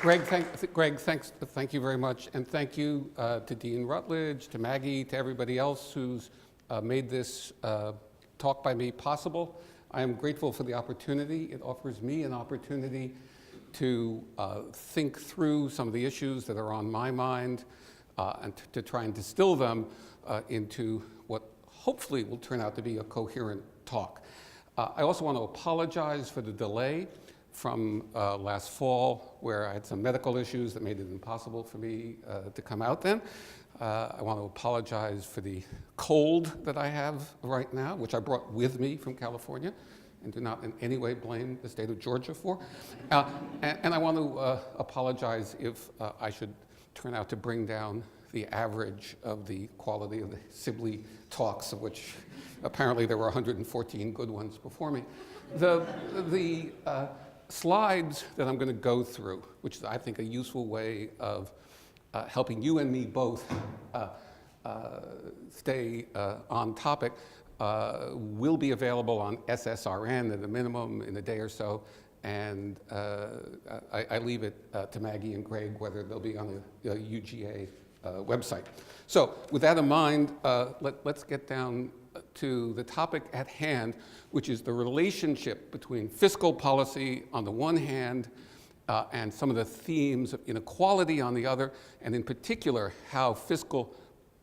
Greg, thank you very much, and thank you to Dean Rutledge, to Maggie, to everybody else who's made this talk by me possible. I am grateful for the opportunity. It offers me an opportunity to think through some of the issues that are on my mind and to try and distill them into what hopefully will turn out to be a coherent talk. I also want to apologize for the delay from last fall, where I had some medical issues that made it impossible for me to come out then. I want to apologize for the cold that I have right now, which I brought with me from California, and do not in any way blame the state of Georgia for. And I want to apologize if I should turn out to bring down the average of the quality of the Sibley talks, of which apparently there were 114 good ones before me. The slides that I'm going to go through, which is, I think, a useful way of helping you and me both stay on topic, will be available on SSRN at a minimum in a day or so, and I leave it to Maggie and Greg whether they'll be on the UGA website. So with that in mind, let's get down to the topic at hand, which is the relationship between fiscal policy on the one hand and some of the themes of inequality on the other, and in particular, how fiscal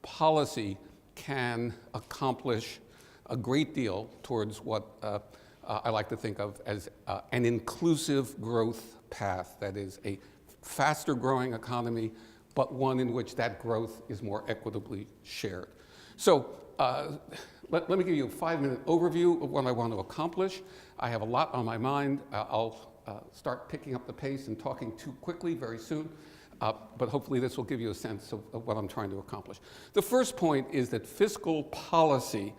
policy can accomplish a great deal towards what I like to think of as an inclusive growth path, that is a faster growing economy, but one in which that growth is more equitably shared. So let me give you a 5-minute overview of what I want to accomplish. I have a lot on my mind. I'll start picking up the pace and talking too quickly very soon, but hopefully this will give you a sense of what I'm trying to accomplish. The first point is that fiscal policy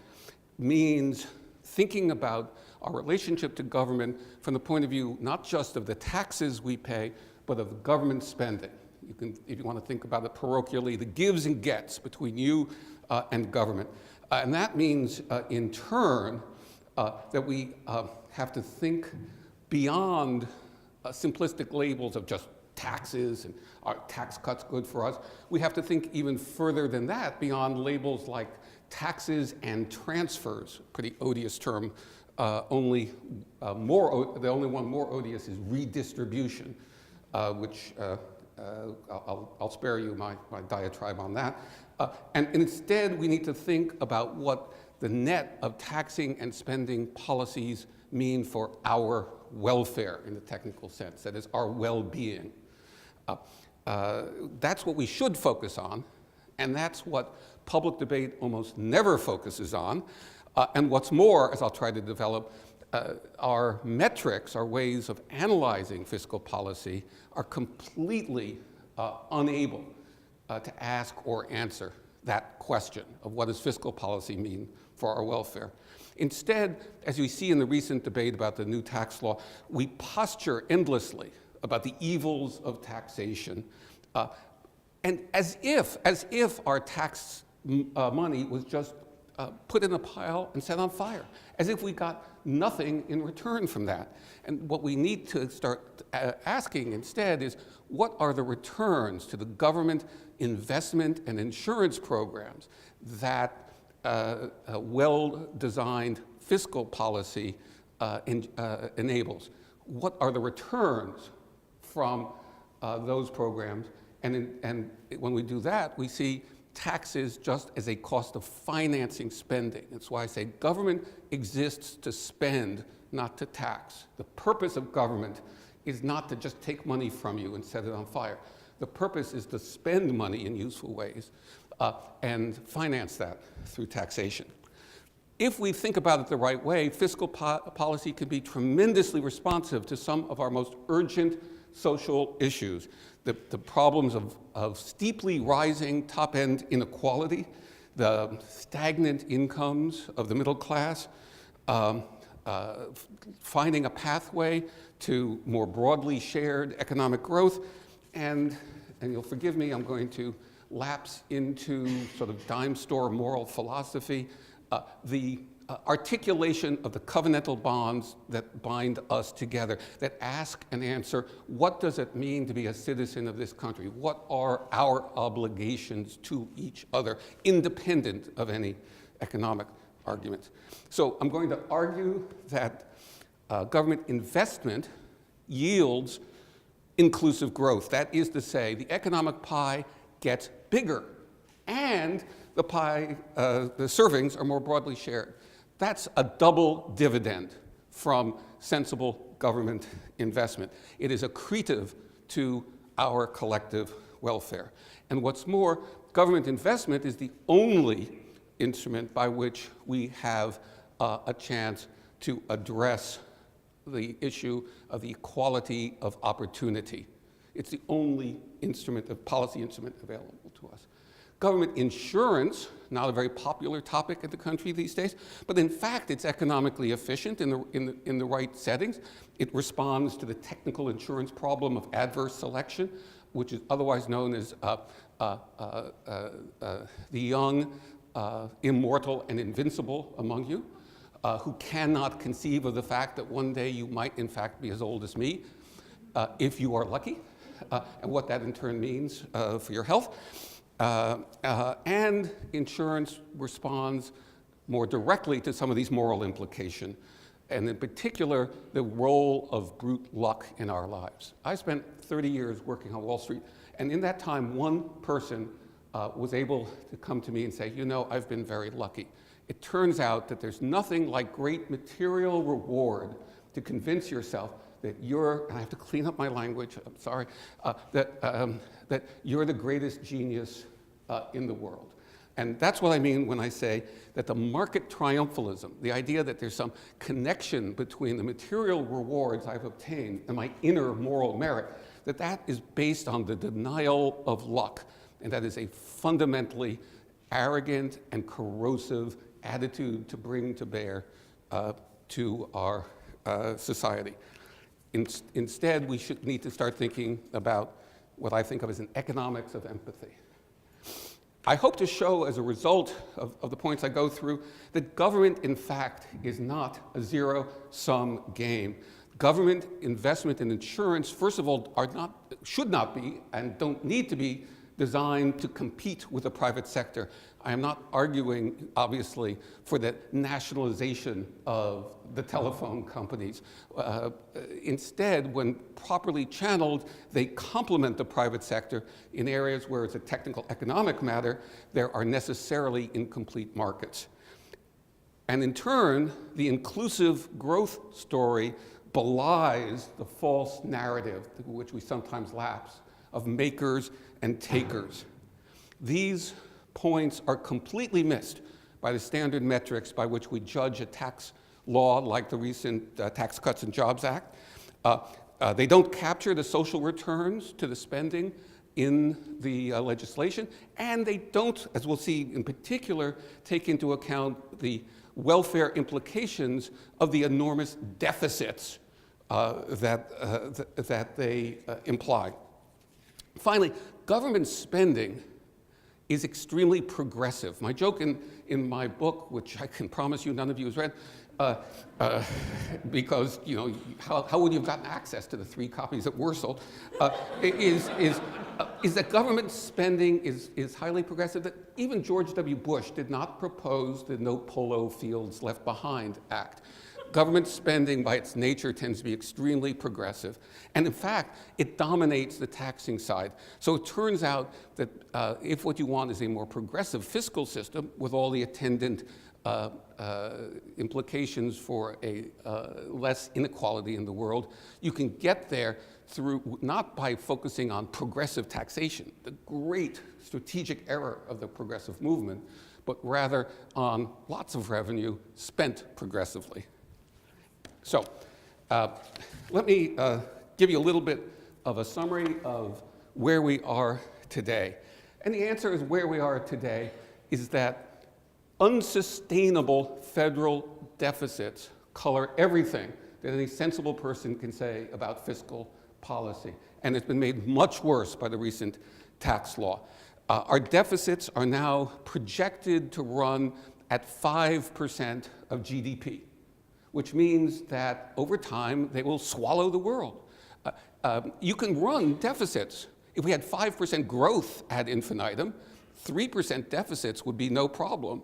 means thinking about our relationship to government from the point of view not just of the taxes we pay, but of government spending. You can, if you want to think about it parochially, the gives and gets between you and government. And that means, in turn, that we have to think beyond simplistic labels of just taxes and are tax cuts good for us. We have to think even further than that, beyond labels like taxes and transfers, pretty odious term. The only one more odious is redistribution, which I'll spare you my diatribe on that. And instead, we need to think about what the net of taxing and spending policies mean for our welfare in the technical sense, that is, our well-being. That's what we should focus on, and that's what public debate almost never focuses on. And what's more, as I'll try to develop, our metrics, our ways of analyzing fiscal policy, are completely unable to ask or answer that question of what does fiscal policy mean for our welfare. Instead, as we see in the recent debate about the new tax law, we posture endlessly about the evils of taxation, and as if our tax money was just put in a pile and set on fire, as if we got nothing in return from that. And what we need to start asking instead is, what are the returns to the government investment and insurance programs that well-designed fiscal policy enables? What are the returns from those programs? And when we do that, we see taxes just as a cost of financing spending. That's why I say government exists to spend, not to tax. The purpose of government is not to just take money from you and set it on fire. The purpose is to spend money in useful ways and finance that through taxation. If we think about it the right way, fiscal policy can be tremendously responsive to some of our most urgent social issues. The problems of steeply rising top-end inequality, the stagnant incomes of the middle class, finding a pathway to more broadly shared economic growth, and you'll forgive me, I'm going to lapse into sort of dime store moral philosophy, the articulation of the covenantal bonds that bind us together, that ask and answer, what does it mean to be a citizen of this country? What are our obligations to each other, independent of any economic arguments? So I'm going to argue that government investment yields inclusive growth. That is to say, the economic pie gets bigger, and the pie, the servings are more broadly shared. That's a double dividend from sensible government investment. It is accretive to our collective welfare. And what's more, government investment is the only instrument by which we have a chance to address the issue of the equality of opportunity. It's the only instrument, a policy instrument available to us. Government insurance, not a very popular topic in the country these days, but in fact it's economically efficient in the right settings. It responds to the technical insurance problem of adverse selection, which is otherwise known as the young, immortal, and invincible among you, who cannot conceive of the fact that one day you might in fact be as old as me, if you are lucky, and what that in turn means for your health. And insurance responds more directly to some of these moral implications, and in particular, the role of brute luck in our lives. I spent 30 years working on Wall Street, and in that time, one person was able to come to me and say, you know, I've been very lucky. It turns out that there's nothing like great material reward to convince yourself that you're, and I have to clean up my language, I'm sorry, that you're the greatest genius in the world. And that's what I mean when I say that the market triumphalism, the idea that there's some connection between the material rewards I've obtained and my inner moral merit, that is based on the denial of luck. And that is a fundamentally arrogant and corrosive attitude to bring to bear to our society. Instead, we need to start thinking about what I think of as an economics of empathy. I hope to show, as a result of the points I go through, that government, in fact, is not a zero-sum game. Government investment in insurance, first of all, should not be and don't need to be designed to compete with the private sector. I am not arguing, obviously, for the nationalization of the telephone companies. Instead, when properly channeled, they complement the private sector in areas where it's a technical economic matter. There are necessarily incomplete markets. And in turn, the inclusive growth story belies the false narrative to which we sometimes lapse of makers and takers. These points are completely missed by the standard metrics by which we judge a tax law like the recent Tax Cuts and Jobs Act. They don't capture the social returns to the spending in the legislation, and they don't, as we'll see in particular, take into account the welfare implications of the enormous deficits that they imply. Finally, government spending is extremely progressive. My joke in my book, which I can promise you none of you has read, because you know how would you have gotten access to the 3 copies that were sold, is that government spending is highly progressive. That even George W. Bush did not propose the No Polo Fields Left Behind Act. Government spending, by its nature, tends to be extremely progressive. And in fact, it dominates the taxing side. So it turns out that if what you want is a more progressive fiscal system with all the attendant implications for a less inequality in the world, you can get there through not by focusing on progressive taxation, the great strategic error of the progressive movement, but rather on lots of revenue spent progressively. So let me give you a little bit of a summary of where we are today. And the answer is where we are today is that unsustainable federal deficits color everything that any sensible person can say about fiscal policy. And it's been made much worse by the recent tax law. Our deficits are now projected to run at 5% of GDP, which means that over time they will swallow the world. You can run deficits. If we had 5% growth ad infinitum, 3% deficits would be no problem,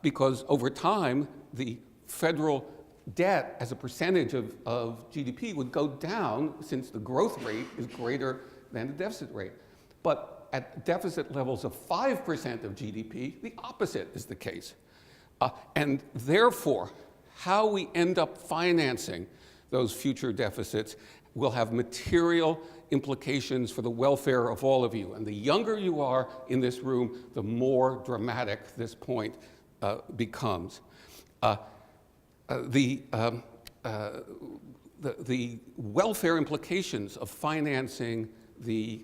because over time the federal debt as a percentage of GDP would go down since the growth rate is greater than the deficit rate. But at deficit levels of 5% of GDP, the opposite is the case. And therefore, how we end up financing those future deficits will have material implications for the welfare of all of you. And the younger you are in this room, the more dramatic this point becomes. The welfare implications of financing the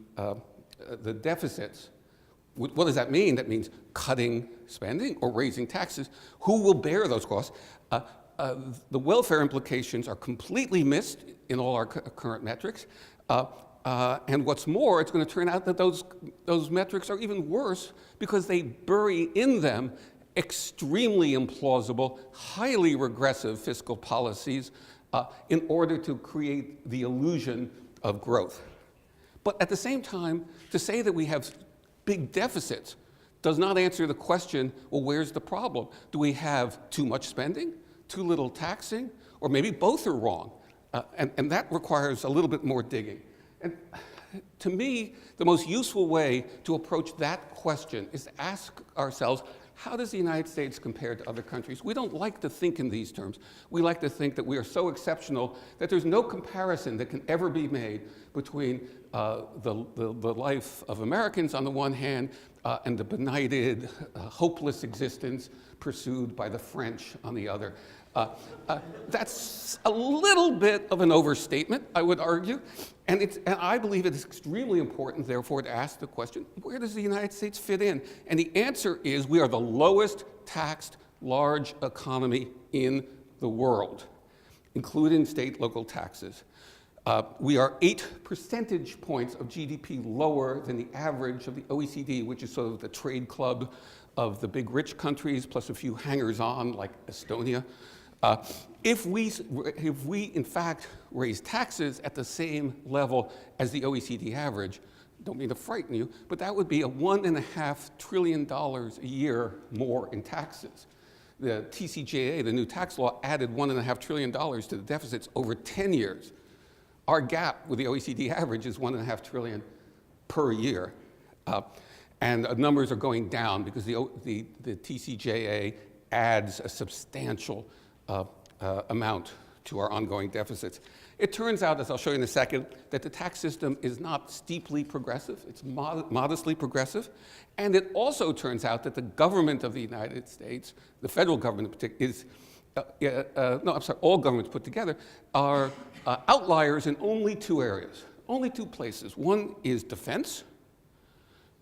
deficits, what does that mean? That means cutting spending or raising taxes. Who will bear those costs? The welfare implications are completely missed in all our current metrics. And what's more, it's going to turn out that those metrics are even worse because they bury in them extremely implausible, highly regressive fiscal policies in order to create the illusion of growth. But at the same time, to say that we have big deficits does not answer the question, well, where's the problem? Do we have too much spending, too little taxing, or maybe both are wrong? And that requires a little bit more digging. And to me, the most useful way to approach that question is to ask ourselves, how does the United States compare to other countries? We don't like to think in these terms. We like to think that we are so exceptional that there's no comparison that can ever be made between the life of Americans on the one hand and the benighted, hopeless existence pursued by the French on the other. That's a little bit of an overstatement, I would argue, and I believe it is extremely important, therefore, to ask the question, where does the United States fit in? And the answer is we are the lowest taxed large economy in the world, including state local taxes. We are 8 percentage points of GDP lower than the average of the OECD, which is sort of the trade club of the big rich countries, plus a few hangers-on like Estonia. If we in fact raise taxes at the same level as the OECD average, don't mean to frighten you, but that would be a $1.5 trillion a year more in taxes. The TCJA, the new tax law, added $1.5 trillion to the deficits over 10 years. Our gap with the OECD average is $1.5 trillion per year. And numbers are going down because the TCJA adds a substantial amount to our ongoing deficits. It turns out, as I'll show you in a second, that the tax system is not steeply progressive, it's modestly progressive. And it also turns out that the government of the United States, the federal government in particular, all governments put together, are outliers in only 2 areas, only 2 places. One is defense,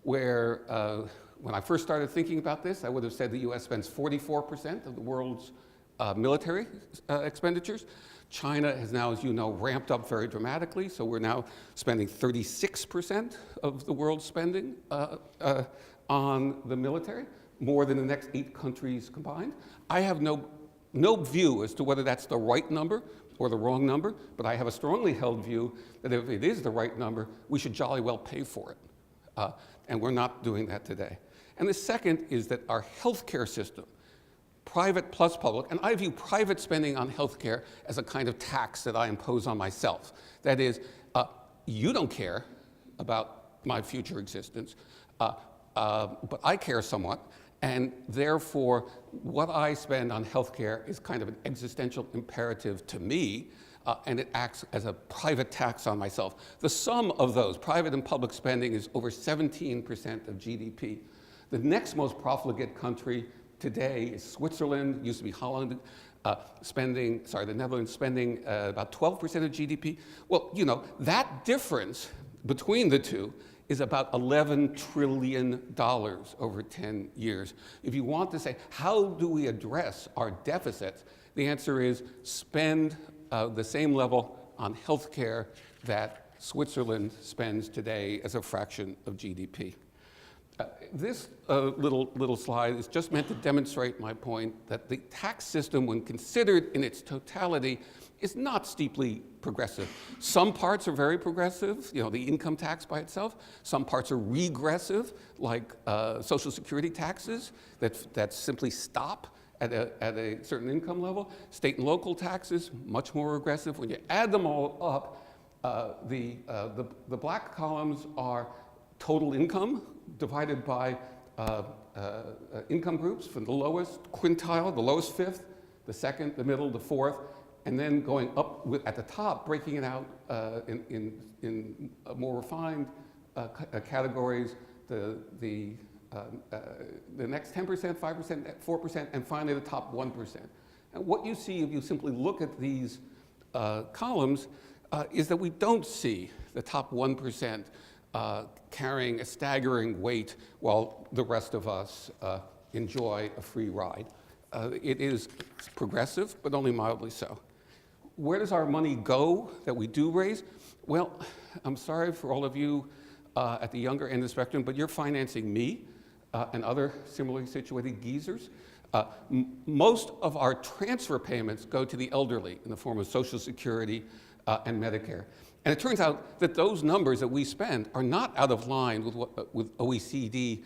where when I first started thinking about this, I would have said the US spends 44% of the world's military expenditures. China has now, as you know, ramped up very dramatically, so we're now spending 36% of the world's spending on the military, more than the next 8 countries combined. I have no view as to whether that's the right number or the wrong number, but I have a strongly held view that if it is the right number, we should jolly well pay for it. And we're not doing that today. And the second is that our healthcare system, private plus public, and I view private spending on healthcare as a kind of tax that I impose on myself. That is, you don't care about my future existence, but I care somewhat, and therefore what I spend on healthcare is kind of an existential imperative to me, and it acts as a private tax on myself. The sum of those, private and public spending, is over 17% of GDP. The next most profligate country today is Switzerland, used to be Holland, the Netherlands spending about 12% of GDP. Well, you know, that difference between the two is about $11 trillion over 10 years. If you want to say, how do we address our deficits? The answer is spend the same level on healthcare that Switzerland spends today as a fraction of GDP. This little slide is just meant to demonstrate my point that the tax system, when considered in its totality, is not steeply progressive. Some parts are very progressive, you know, the income tax by itself. Some parts are regressive, like Social Security taxes that simply stop at a certain income level. State and local taxes, much more regressive. When you add them all up, the black columns are total income divided by income groups from the lowest quintile, the lowest fifth, the second, the middle, the fourth, and then going up at the top, breaking it out in more refined categories, the next 10%, 5%, 4%, and finally the top 1%. And what you see if you simply look at these columns is that we don't see the top 1% carrying a staggering weight while the rest of us enjoy a free ride. It is progressive, but only mildly so. Where does our money go that we do raise? Well, I'm sorry for all of you at the younger end of the spectrum, but you're financing me and other similarly situated geezers. Most of our transfer payments go to the elderly in the form of Social Security and Medicare. And it turns out that those numbers that we spend are not out of line with OECD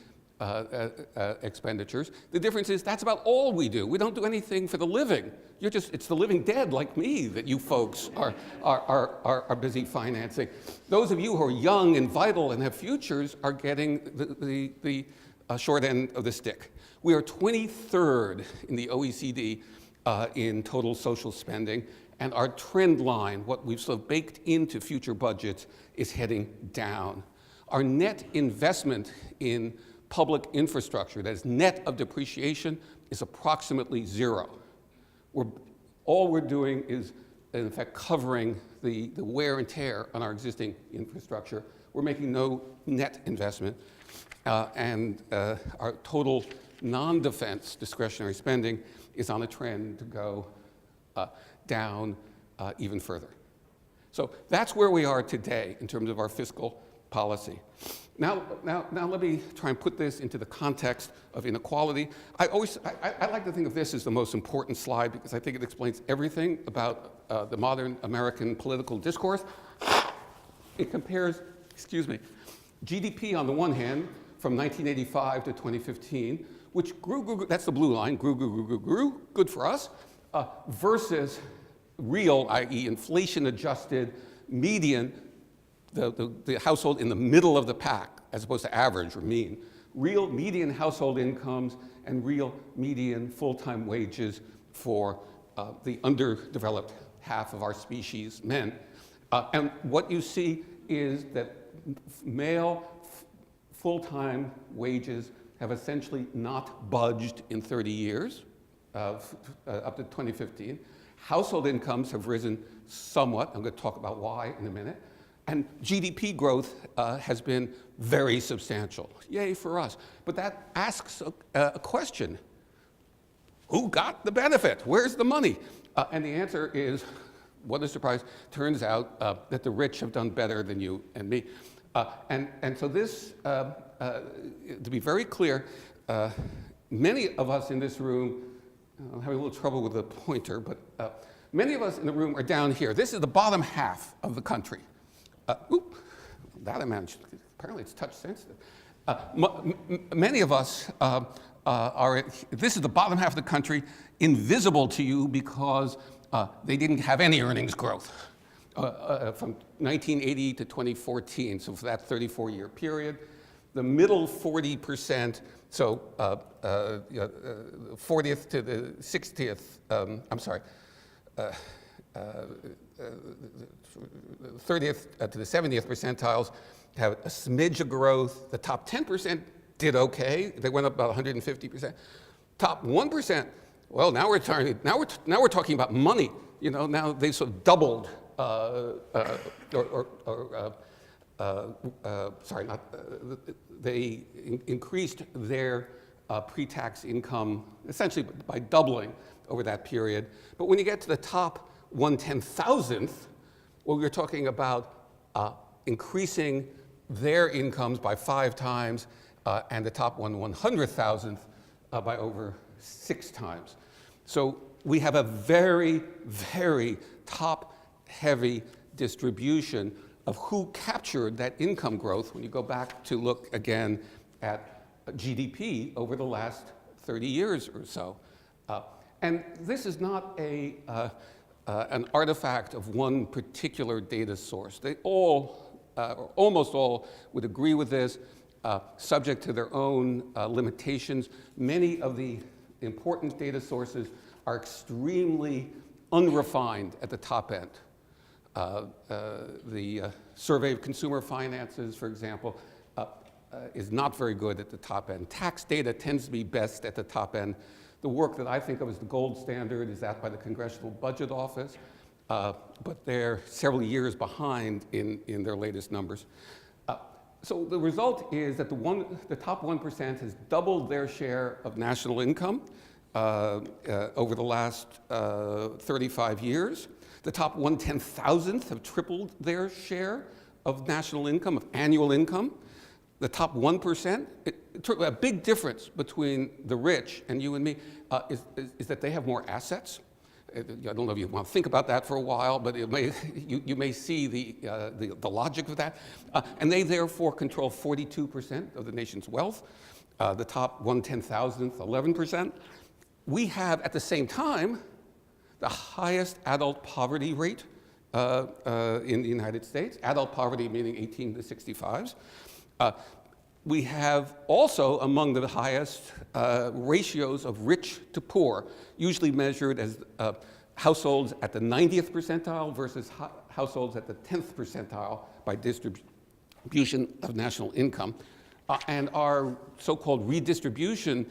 expenditures. The difference is that's about all we do. We don't do anything for the living. It's the living dead like me that you folks are busy financing. Those of you who are young and vital and have futures are getting the short end of the stick. We are 23rd in the OECD in total social spending, and our trend line, what we've sort of baked into future budgets, is heading down. Our net investment in public infrastructure, that is net of depreciation, is approximately zero. All we're doing is, in fact, covering the wear and tear on our existing infrastructure. We're making no net investment. And our total non-defense discretionary spending is on a trend to go down even further. So that's where we are today in terms of our fiscal policy. Now let me try and put this into the context of inequality. I like to think of this as the most important slide because I think it explains everything about the modern American political discourse. It compares, GDP on the one hand from 1985 to 2015, which grew, that's the blue line, grew, good for us, versus real, i.e. inflation-adjusted median, the household in the middle of the pack, as opposed to average or mean. Real median household incomes and real median full-time wages for the underdeveloped half of our species, men. And what you see is that male full-time wages have essentially not budged in 30 years, up to 2015. Household incomes have risen somewhat. I'm going to talk about why in a minute. And GDP growth has been very substantial. Yay for us. But that asks a question. Who got the benefit? Where's the money? And the answer is, what a surprise, turns out that the rich have done better than you and me. And so this, to be very clear, many of us in this room, I'm having a little trouble with the pointer, but many of us in the room are down here. This is the bottom half of the country. That I managed. Apparently it's touch sensitive. Many of us this is the bottom half of the country, invisible to you because they didn't have any earnings growth from 1980 to 2014, so for that 34-year period. The middle 40%, so 40th to the 60th, 30th to the 70th percentiles have a smidge of growth. The top 10% did okay. They went up about 150%. Top 1%, well, now we're talking about money. You know, now they sort of doubled, they increased their pre-tax income essentially by doubling over that period. But when you get to the top 1/10,000th, well, we're talking about increasing their incomes by 5 times and the top 1/100,000th by over 6 times. So we have a very, very top-heavy distribution of who captured that income growth when you go back to look again at GDP over the last 30 years or so. And this is not an artifact of one particular data source. They all, or almost all, would agree with this, subject to their own limitations. Many of the important data sources are extremely unrefined at the top end. The Survey of Consumer Finances, for example, is not very good at the top end. Tax data tends to be best at the top end. The work that I think of as the gold standard is that by the Congressional Budget Office, but they're several years behind in their latest numbers. So the result is that the top 1% has doubled their share of national income over the last 35 years. The top 1/10,000th have tripled their share of national income, of annual income. The top 1%, a big difference between the rich and you and me is that they have more assets. I don't know if you want to think about that for a while, but you may see the logic of that. And they therefore control 42% of the nation's wealth. The top 1/10,000th, 11%. We have, at the same time, the highest adult poverty rate in the United States. Adult poverty meaning 18 to 65s. We have also among the highest ratios of rich to poor, usually measured as households at the 90th percentile versus households at the 10th percentile by distribution of national income. And our so-called redistribution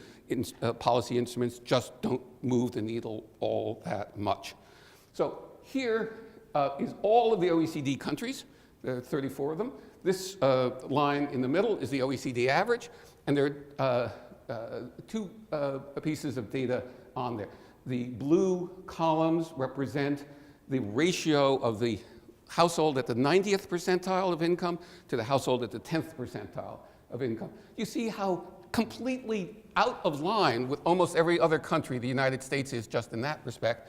policy instruments just don't move the needle all that much. So here is all of the OECD countries. There are 34 of them. This line in the middle is the OECD average, and there are two pieces of data on there. The blue columns represent the ratio of the household at the 90th percentile of income to the household at the 10th percentile of income. You see how completely out of line with almost every other country the United States is just in that respect.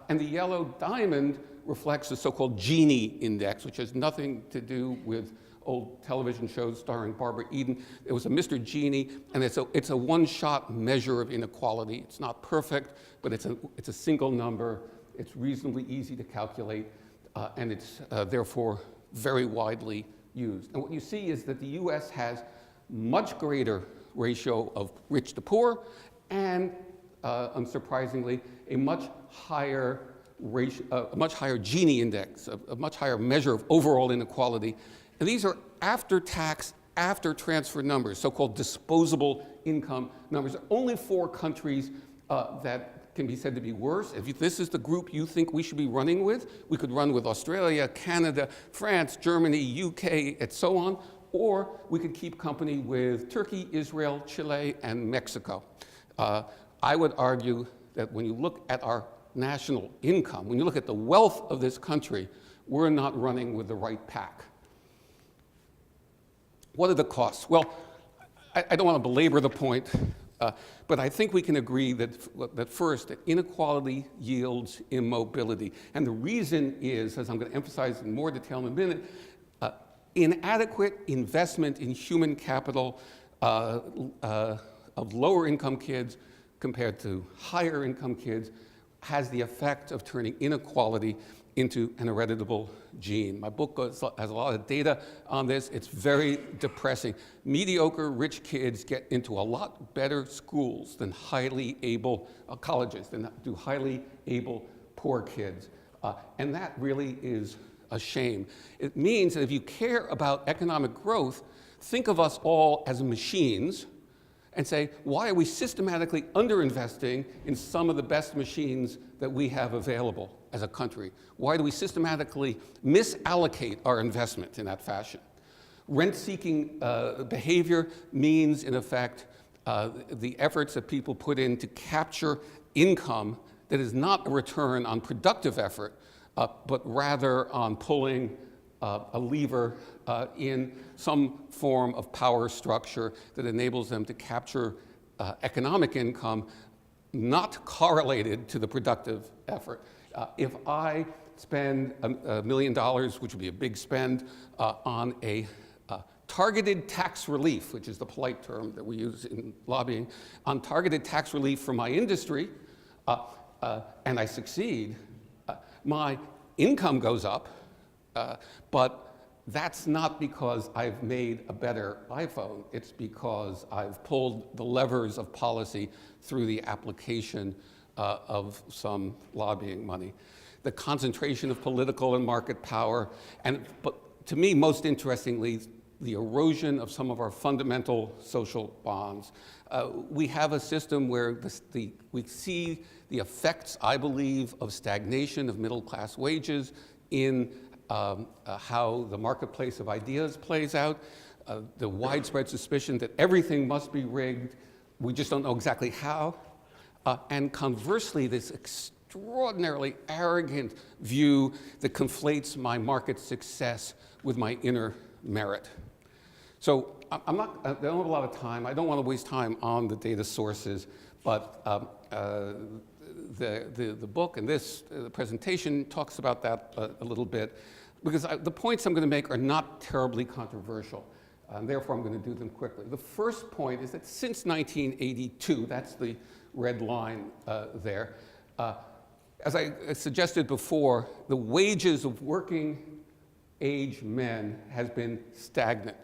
And the yellow diamond reflects the so-called Gini index, which has nothing to do with old television shows starring Barbara Eden. It was a Mr. Gini, and it's a one-shot measure of inequality. It's not perfect, but it's a single number. It's reasonably easy to calculate, and it's therefore very widely used. And what you see is that the US has much greater ratio of rich to poor, and unsurprisingly, a much higher Gini index, a much higher measure of overall inequality. And these are after-tax, after-transfer numbers, so-called disposable income numbers. There are only 4 countries that can be said to be worse. If this is the group you think we should be running with, we could run with Australia, Canada, France, Germany, UK, and so on, or we could keep company with Turkey, Israel, Chile, and Mexico. I would argue that when you look at our national income, when you look at the wealth of this country, we're not running with the right pack. What are the costs? Well, I don't want to belabor the point, but I think we can agree that first, that inequality yields immobility. And the reason is, as I'm going to emphasize in more detail in a minute, inadequate investment in human capital of lower income kids compared to higher income kids has the effect of turning inequality into an hereditable gene. My book has a lot of data on this. It's very depressing. Mediocre rich kids get into a lot better schools than highly able colleges, than do highly able poor kids. And that really is a shame. It means that if you care about economic growth, think of us all as machines and say, why are we systematically underinvesting in some of the best machines that we have available as a country? Why do we systematically misallocate our investment in that fashion? Rent-seeking behavior means, in effect, the efforts that people put in to capture income that is not a return on productive effort, but rather on pulling a lever in some form of power structure that enables them to capture economic income not correlated to the productive effort. If I spend $1 million, which would be a big spend, on a targeted tax relief, which is the polite term that we use in lobbying, on targeted tax relief for my industry, and I succeed, my income goes up, but that's not because I've made a better iPhone. It's because I've pulled the levers of policy through the application of some lobbying money. The concentration of political and market power, but to me, most interestingly, the erosion of some of our fundamental social bonds. We have a system where we see the effects, I believe, of stagnation of middle-class wages in how the marketplace of ideas plays out, the widespread suspicion that everything must be rigged. We just don't know exactly how. And conversely, this extraordinarily arrogant view that conflates my market success with my inner merit. So I don't have a lot of time. I don't want to waste time on the data sources, but the book and the presentation talks about that a little bit, because the points I'm going to make are not terribly controversial, and therefore I'm going to do them quickly. The first point is that since 1982, that's the red line there, as I suggested before, the wages of working age men has been stagnant.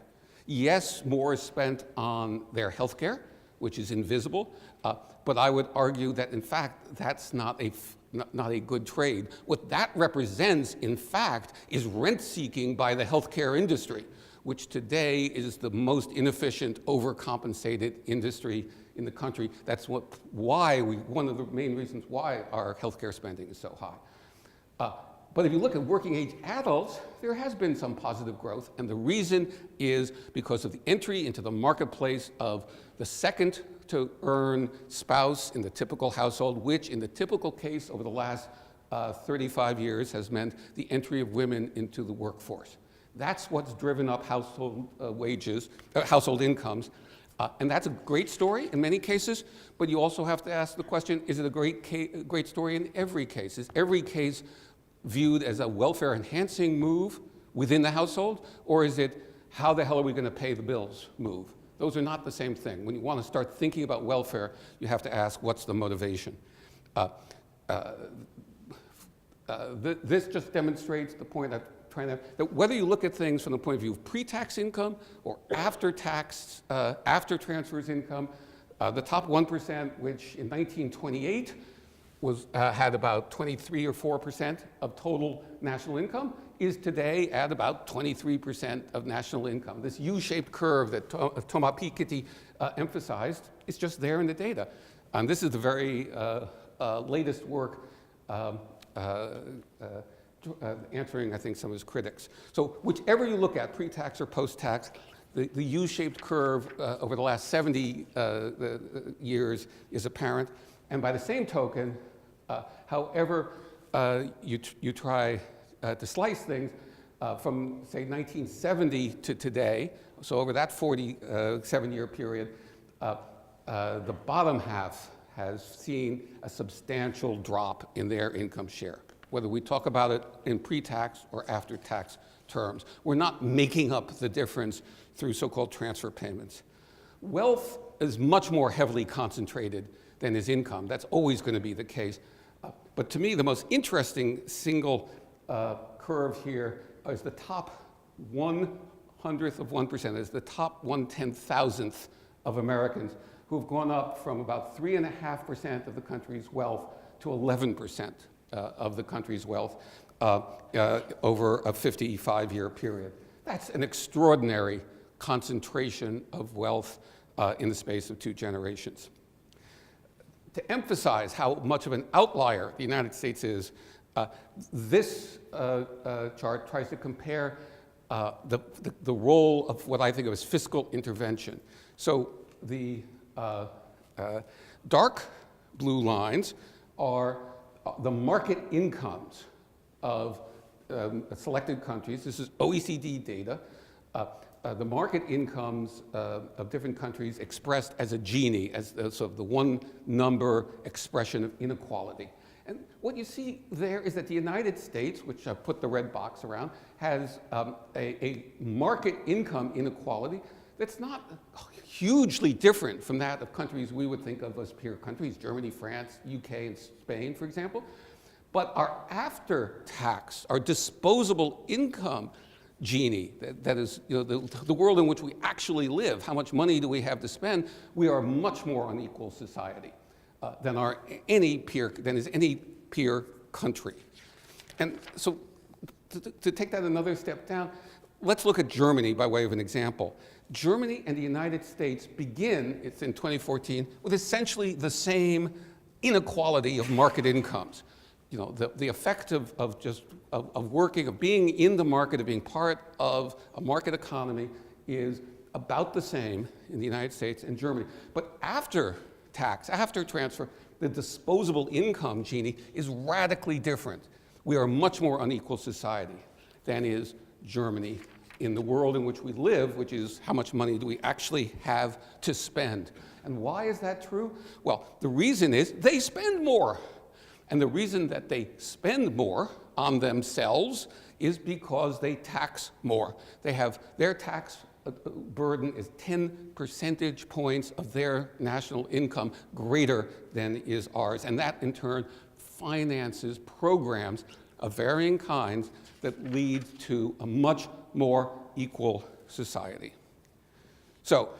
Yes, more is spent on their health care, which is invisible, but I would argue that, in fact, that's not a good trade. What that represents, in fact, is rent-seeking by the healthcare industry, which today is the most inefficient, overcompensated industry in the country. That's one of the main reasons why our healthcare spending is so high. But if you look at working age adults, there has been some positive growth, and the reason is because of the entry into the marketplace of the second to earn spouse in the typical household, which in the typical case over the last 35 years has meant the entry of women into the workforce. That's what's driven up household household incomes. And that's a great story in many cases, but you also have to ask the question, is it a great story in every case? Is every case viewed as a welfare-enhancing move within the household, or is it how the hell are we going to pay the bills move? Those are not the same thing. When you want to start thinking about welfare, you have to ask, what's the motivation? This just demonstrates the point I'm trying to, that whether you look at things from the point of view of pre-tax income or after-tax, after-transfers income, the top 1%, which in 1928 had about 23 or 4% of total national income, is today at about 23% of national income. This U-shaped curve that Thomas Piketty emphasized is just there in the data. And this is the very latest work answering, I think, some of his critics. So whichever you look at, pre-tax or post-tax, the U-shaped curve over the last 70 years is apparent. And by the same token, however you try to slice things, from, say, 1970 to today, so over that 47-year period, the bottom half has seen a substantial drop in their income share, whether we talk about it in pre-tax or after-tax terms. We're not making up the difference through so-called transfer payments. Wealth is much more heavily concentrated than is income. That's always going to be the case. But to me, the most interesting single curve here is the top 1/100th of 1%, is the top 1/10,000th of Americans who've gone up from about 3.5% of the country's wealth to 11% of the country's wealth over a 55-year period. That's an extraordinary concentration of wealth in the space of 2 generations. To emphasize how much of an outlier the United States is, this chart tries to compare the role of what I think of as fiscal intervention. So the dark blue lines are the market incomes of selected countries. This is OECD data. The market incomes of different countries expressed as a Gini, as sort of the one number expression of inequality. And what you see there is that the United States, which I've put the red box around, has a market income inequality that's not hugely different from that of countries we would think of as peer countries, Germany, France, UK, and Spain, for example. But our after-tax, our disposable income Gini, that is the world in which we actually live, how much money do we have to spend, we are a much more unequal society than any peer country. And so to take that another step down, let's look at Germany by way of an example. Germany and the United States begin, it's in 2014, with essentially the same inequality of market incomes. The effect of working, of being in the market, of being part of a market economy is about the same in the United States and Germany. But after tax, after transfer, the disposable income Gini is radically different. We are a much more unequal society than is Germany in the world in which we live, which is how much money do we actually have to spend. And why is that true? Well, the reason is they spend more. And the reason that they spend more on themselves is because they tax more. Their tax burden is 10 percentage points of their national income greater than is ours. And that in turn finances programs of varying kinds that lead to a much more equal society. So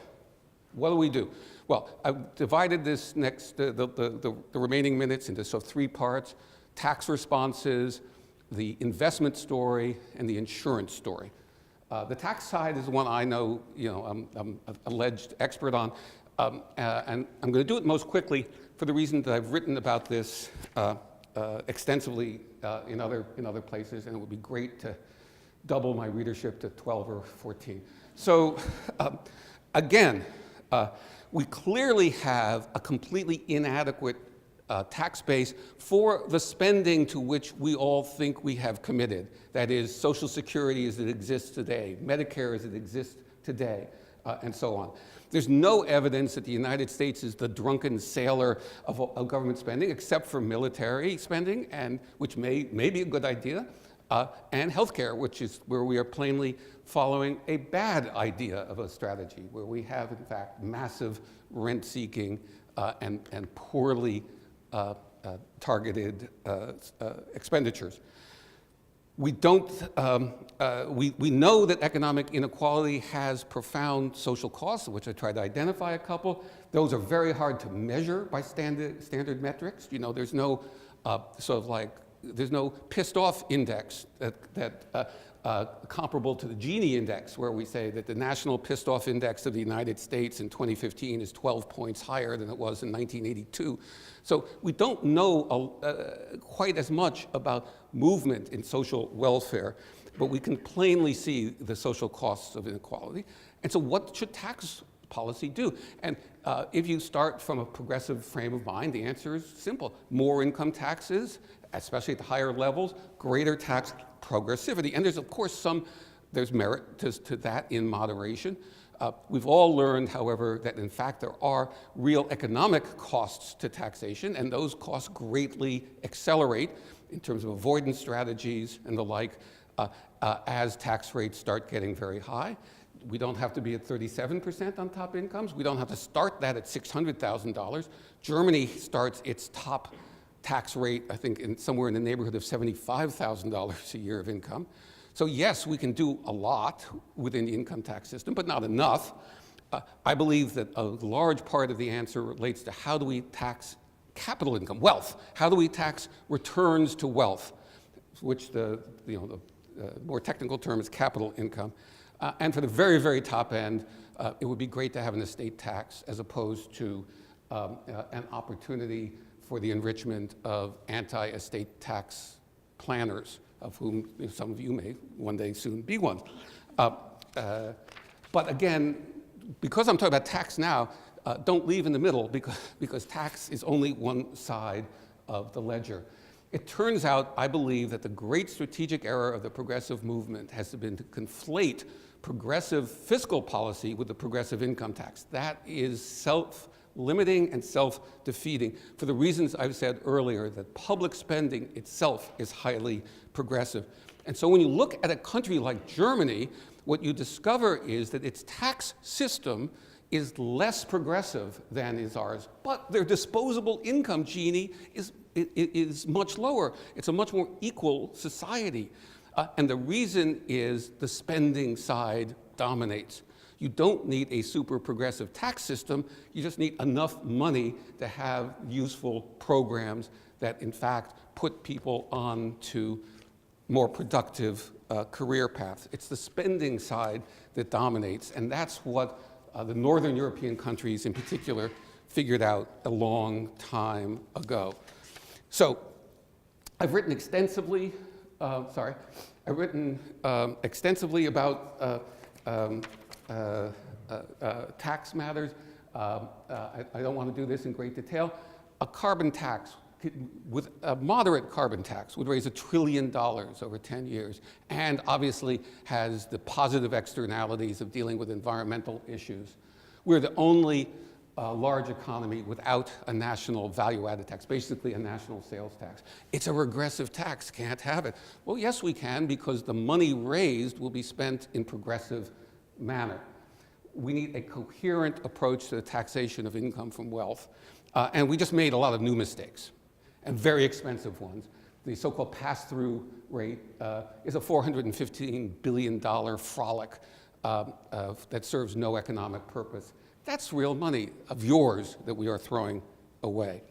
what do? Well, I've divided this the remaining minutes into sort of three parts: tax responses, the investment story, and the insurance story. The tax side is the one I know, I'm an alleged expert on, and I'm going to do it most quickly for the reason that I've written about this extensively in other places, and it would be great to double my readership to 12 or 14. So again, we clearly have a completely inadequate tax base for the spending to which we all think we have committed. That is, Social Security as it exists today, Medicare as it exists today, and so on. There's no evidence that the United States is the drunken sailor of government spending, except for military spending, and which may be a good idea, and healthcare, which is where we are plainly following a bad idea of a strategy, where we have, in fact, massive rent-seeking and poorly targeted expenditures. We don't, we know that economic inequality has profound social costs, of which I tried to identify a couple. Those are very hard to measure by standard metrics. There's no there's no pissed off index that comparable to the Gini index, where we say that the national pissed off index of the United States in 2015 is 12 points higher than it was in 1982. So we don't know quite as much about movement in social welfare, but we can plainly see the social costs of inequality. And so what should tax policy do? And if you start from a progressive frame of mind, the answer is simple: more income taxes, especially at the higher levels, greater tax progressivity. And there's, of course, there's merit to that in moderation. We've all learned, however, that in fact there are real economic costs to taxation, and those costs greatly accelerate in terms of avoidance strategies and the like as tax rates start getting very high. We don't have to be at 37% on top incomes. We don't have to start that at $600,000. Germany starts its top tax rate, I think, somewhere in the neighborhood of $75,000 a year of income. So yes, we can do a lot within the income tax system, but not enough. I believe that a large part of the answer relates to how do we tax capital income, wealth? How do we tax returns to wealth, which the more technical term is capital income. And for the very, very top end, it would be great to have an estate tax as opposed to an opportunity for the enrichment of anti-estate tax planners, of whom some of you may one day soon be one. But again, because I'm talking about tax now, don't leave in the middle because tax is only one side of the ledger. It turns out, I believe, that the great strategic error of the progressive movement has been to conflate progressive fiscal policy with the progressive income tax. That is self-limiting and self-defeating for the reasons I've said earlier, that public spending itself is highly progressive. And so when you look at a country like Germany, what you discover is that its tax system is less progressive than is ours, but their disposable income, Gini, is much lower. It's a much more equal society. And the reason is the spending side dominates. You don't need a super progressive tax system. You just need enough money to have useful programs that, in fact, put people on to more productive career paths. It's the spending side that dominates, and that's what the Northern European countries in particular figured out a long time ago. So I've written extensively, extensively about tax matters. I don't want to do this in great detail. A carbon tax, with a moderate carbon tax, would raise $1 trillion over 10 years, and obviously has the positive externalities of dealing with environmental issues. We're the only large economy without a national value-added tax, basically a national sales tax. It's a regressive tax, can't have it. Well, yes, we can, because the money raised will be spent in progressive manner. We need a coherent approach to the taxation of income from wealth, and we just made a lot of new mistakes, and very expensive ones. The so-called pass-through rate is a $415 billion frolic that serves no economic purpose. That's real money of yours that we are throwing away.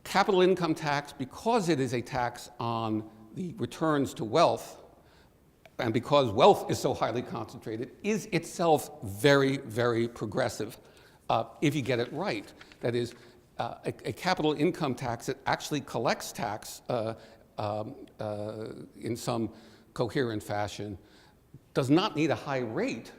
Capital income tax, because it is a tax on the returns to wealth, and because wealth is so highly concentrated, is itself very, very progressive if you get it right. That is, a capital income tax that actually collects tax in some coherent fashion does not need a high rate,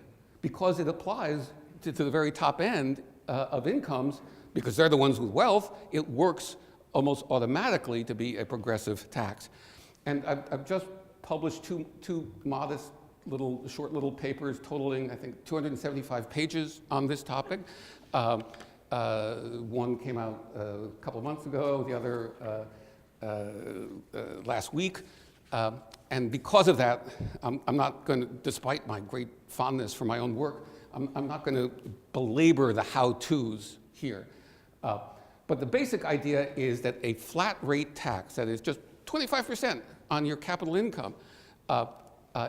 because it applies to the very top end of incomes, because they're the ones with wealth. It works almost automatically to be a progressive tax. And I've just published two modest short little papers totaling, I think, 275 pages on this topic. One came out a couple of months ago, the other last week. And because of that, I'm not going to, despite my great fondness for my own work, I'm not going to belabor the how-tos here. But the basic idea is that a flat rate tax, that is just 25% on your capital income,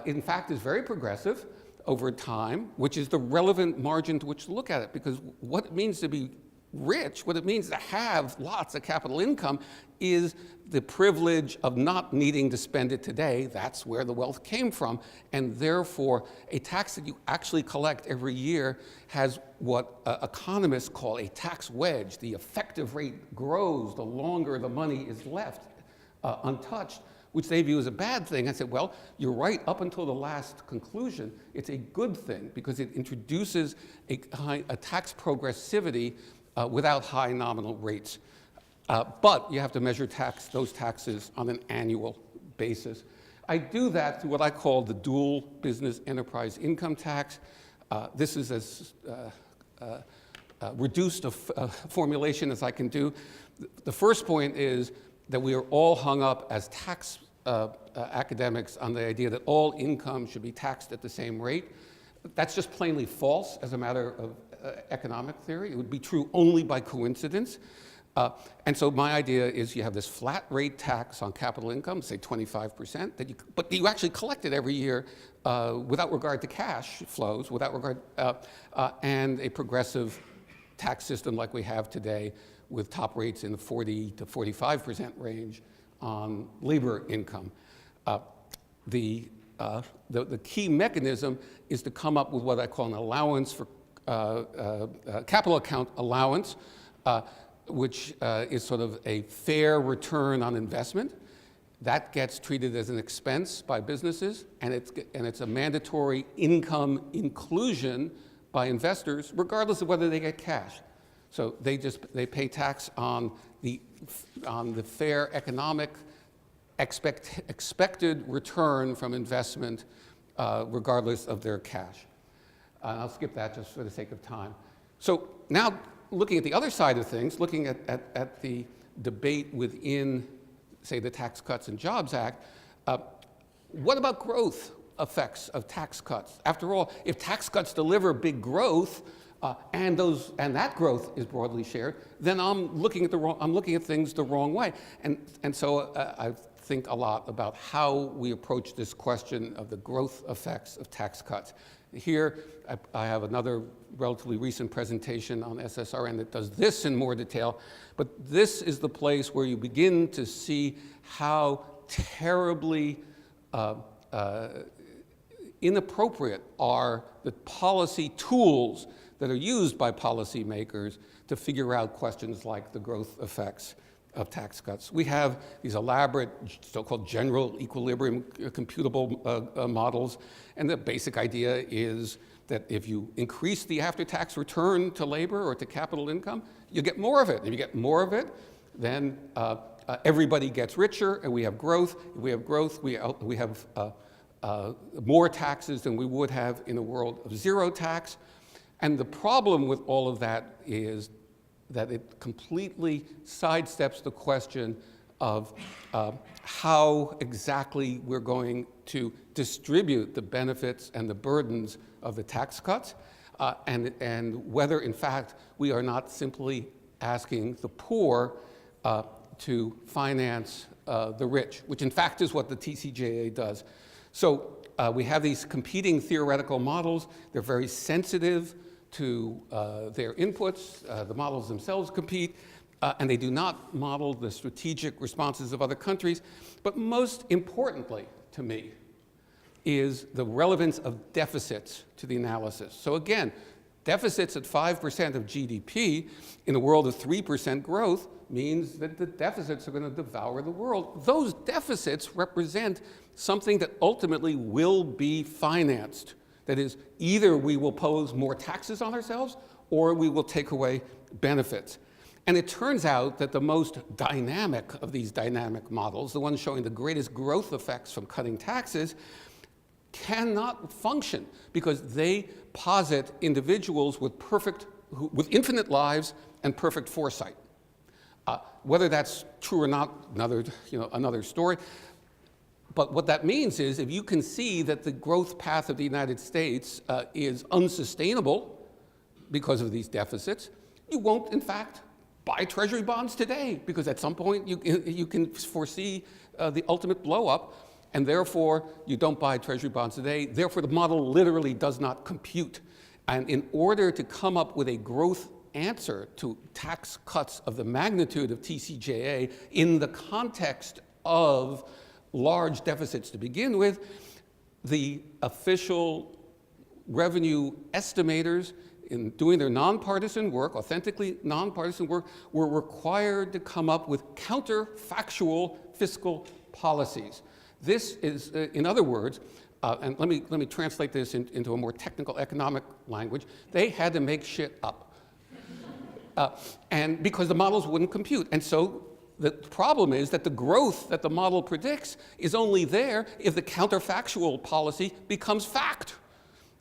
in fact is very progressive over time, which is the relevant margin to which to look at it. Because what it means to be rich, what it means to have lots of capital income, is the privilege of not needing to spend it today. That's where the wealth came from. And therefore, a tax that you actually collect every year has what economists call a tax wedge. The effective rate grows the longer the money is left untouched, which they view as a bad thing. I said, well, you're right up until the last conclusion. It's a good thing, because it introduces a tax progressivity without high nominal rates. But you have to measure those taxes on an annual basis. I do that through what I call the dual business enterprise income tax. This is as reduced a formulation as I can do. The first point is that we are all hung up as tax academics on the idea that all income should be taxed at the same rate. That's just plainly false as a matter of economic theory. It would be true only by coincidence. And so my idea is you have this flat rate tax on capital income, say 25%, but you actually collect it every year without regard to cash flows, without regard, and a progressive tax system like we have today, with top rates in the 40 to 45% range on labor income. The key mechanism is to come up with what I call an allowance for capital account allowance, which is sort of a fair return on investment. That gets treated as an expense by businesses, and it's a mandatory income inclusion by investors, regardless of whether they get cash. So they pay tax on the fair economic expected return from investment, regardless of their cash. I'll skip that just for the sake of time. So now, looking at the other side of things, looking at the debate within, say, the Tax Cuts and Jobs Act, what about growth effects of tax cuts? After all, if tax cuts deliver big growth, and that growth is broadly shared, then I'm looking at things the wrong way. And so I think a lot about how we approach this question of the growth effects of tax cuts. Here, I have another relatively recent presentation on SSRN that does this in more detail, but this is the place where you begin to see how terribly inappropriate are the policy tools that are used by policymakers to figure out questions like the growth effects of tax cuts. We have these elaborate so-called general equilibrium computable models, and the basic idea is that if you increase the after-tax return to labor or to capital income, you get more of it. If you get more of it, then everybody gets richer, and we have growth. If we have growth, we have more taxes than we would have in a world of zero tax. And the problem with all of that is that it completely sidesteps the question of how exactly we're going to distribute the benefits and the burdens of the tax cuts, and whether, in fact, we are not simply asking the poor to finance the rich, which in fact is what the TCJA does. So we have these competing theoretical models. They're very sensitive to their inputs. The models themselves compete, and they do not model the strategic responses of other countries. But most importantly to me is the relevance of deficits to the analysis. So again, deficits at 5% of GDP in a world of 3% growth means that the deficits are going to devour the world. Those deficits represent something that ultimately will be financed. That is, either we will pose more taxes on ourselves or we will take away benefits. And it turns out that the most dynamic of these dynamic models, the ones showing the greatest growth effects from cutting taxes, cannot function because they posit individuals with infinite lives and perfect foresight. Whether that's true or not, another story. But what that means is if you can see that the growth path of the United States is unsustainable because of these deficits, you won't, in fact, buy treasury bonds today because at some point you can foresee the ultimate blow up, and therefore you don't buy treasury bonds today. Therefore, the model literally does not compute. And in order to come up with a growth answer to tax cuts of the magnitude of TCJA in the context of large deficits to begin with, the official revenue estimators, in doing their nonpartisan work, authentically nonpartisan work, were required to come up with counterfactual fiscal policies. This is, in other words, and let me translate this into a more technical economic language, they had to make shit up. And because the models wouldn't compute. And so the problem is that the growth that the model predicts is only there if the counterfactual policy becomes fact.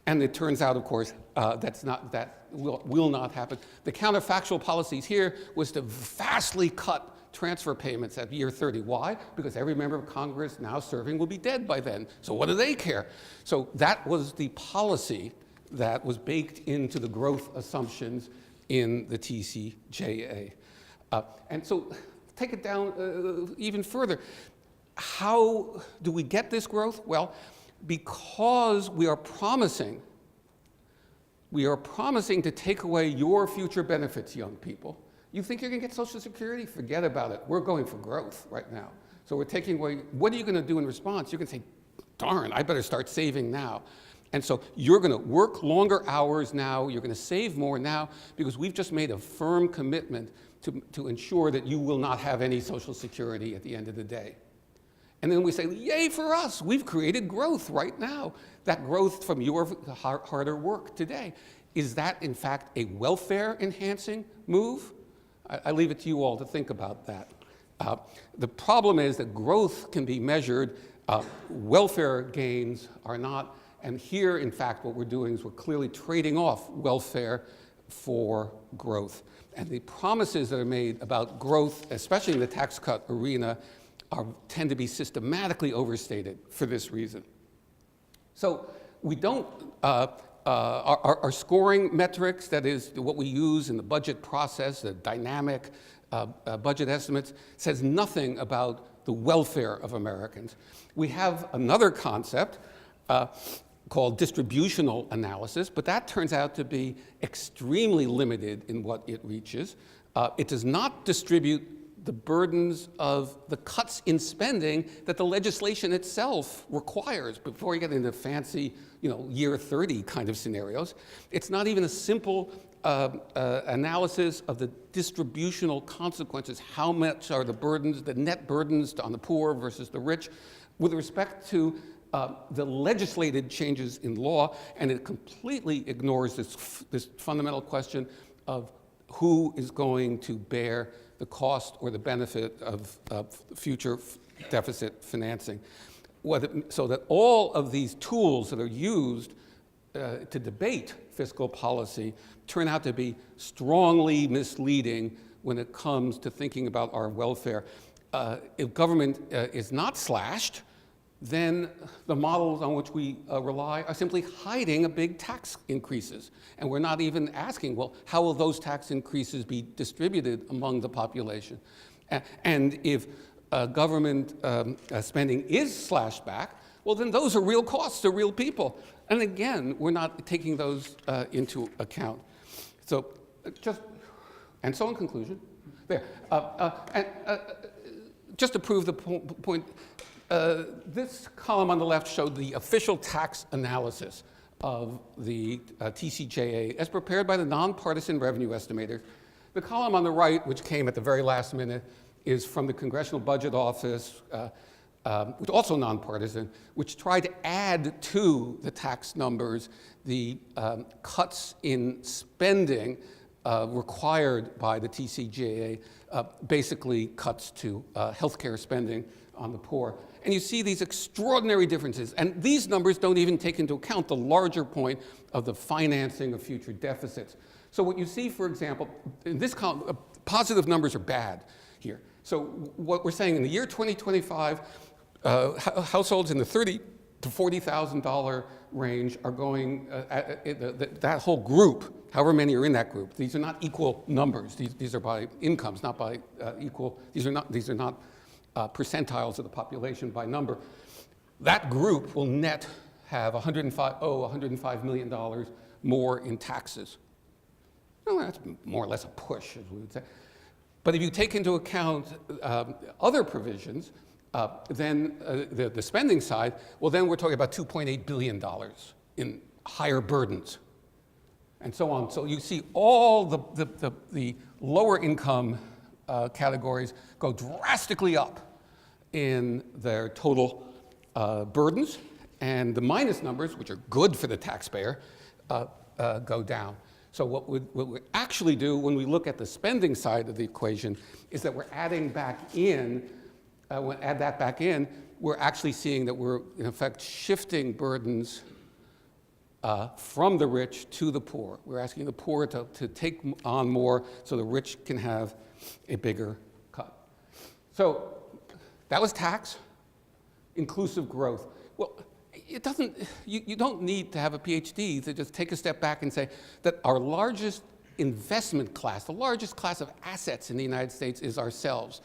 And it turns out, of course, that will not happen. The counterfactual policies here was to vastly cut transfer payments at year 30. Why? Because every member of Congress now serving will be dead by then. So what do they care? So that was the policy that was baked into the growth assumptions in the TCJA. And so take it down even further. How do we get this growth? Well, because we are promising to take away your future benefits, young people. You think you're going to get Social Security? Forget about it. We're going for growth right now. So we're taking away, what are you going to do in response? You're going to say, darn, I better start saving now. And so you're going to work longer hours now, you're going to save more now, because we've just made a firm commitment to ensure that you will not have any Social Security at the end of the day. And then we say, yay for us, we've created growth right now. That growth from your harder work today. Is that, in fact, a welfare-enhancing move? I leave it to you all to think about that. The problem is that growth can be measured, welfare gains are not, and here, in fact, what we're doing is we're clearly trading off welfare for growth. And the promises that are made about growth, especially in the tax cut arena, tend to be systematically overstated for this reason. So we don't, our scoring metrics, that is what we use in the budget process, the dynamic budget estimates, says nothing about the welfare of Americans. We have another concept called distributional analysis, but that turns out to be extremely limited in what it reaches. It does not distribute the burdens of the cuts in spending that the legislation itself requires before you get into fancy, year 30 kind of scenarios. It's not even a simple analysis of the distributional consequences. How much are the burdens, the net burdens on the poor versus the rich, with respect to the legislated changes in law, and it completely ignores this fundamental question of who is going to bear the cost or the benefit of future deficit financing. So that all of these tools that are used to debate fiscal policy turn out to be strongly misleading when it comes to thinking about our welfare. If government is not slashed, then the models on which we rely are simply hiding a big tax increases. And we're not even asking, well, how will those tax increases be distributed among the population? And if government spending is slashed back, well, then those are real costs to real people. And again, we're not taking those into account. So and so in conclusion, there. Just to prove the point, this column on the left showed the official tax analysis of the TCJA as prepared by the nonpartisan revenue estimator. The column on the right, which came at the very last minute, is from the Congressional Budget Office, which also nonpartisan, which tried to add to the tax numbers the cuts in spending required by the TCJA, basically cuts to healthcare spending on the poor. And you see these extraordinary differences. And these numbers don't even take into account the larger point of the financing of future deficits. So what you see, for example, in this column, positive numbers are bad here. So what we're saying in the year 2025, households in the $30,000 to $40,000 range are going, that whole group, however many are in that group, these are not equal numbers. These are by incomes, not by equal, these are not percentiles of the population by number. That group will net have $105 million more in taxes. Well, that's more or less a push, as we would say. But if you take into account other provisions, then the spending side, well, then we're talking about $2.8 billion in higher burdens, and so on. So you see all the lower income categories go drastically up in their total burdens, and the minus numbers, which are good for the taxpayer, go down. So what we actually do when we look at the spending side of the equation is that we're adding back in, add that back in, we're actually seeing that we're, in effect, shifting burdens from the rich to the poor. We're asking the poor to take on more so the rich can have a bigger cut. So that was tax, inclusive growth. Well, it doesn't, you don't need to have a PhD to just take a step back and say that our largest investment class, the largest class of assets in the United States is ourselves.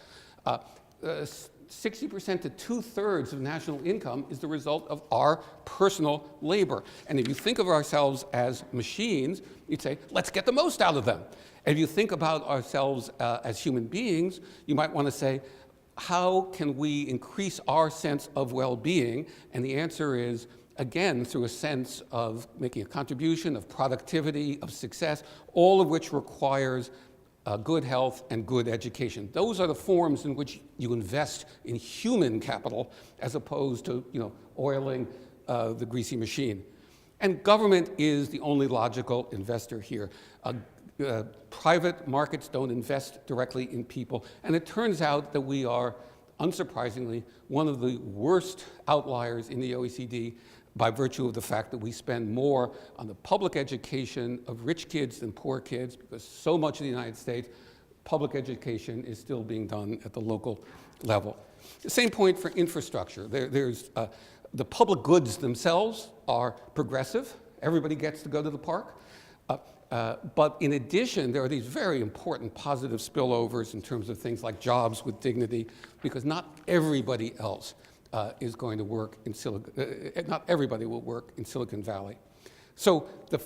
60% to 2/3 of national income is the result of our personal labor. And if you think of ourselves as machines, you'd say, let's get the most out of them. And if you think about ourselves as human beings, you might want to say, how can we increase our sense of well-being? And the answer is, again, through a sense of making a contribution, of productivity, of success, all of which requires good health and good education. Those are the forms in which you invest in human capital as opposed to oiling the greasy machine. And government is the only logical investor here. Private markets don't invest directly in people. And it turns out that we are, unsurprisingly, one of the worst outliers in the OECD by virtue of the fact that we spend more on the public education of rich kids than poor kids, because so much of the United States, public education is still being done at the local level. The same point for infrastructure. The public goods themselves are progressive. Everybody gets to go to the park. But in addition, there are these very important positive spillovers in terms of things like jobs with dignity, because not everybody else is going to work in not everybody will work in Silicon Valley. So the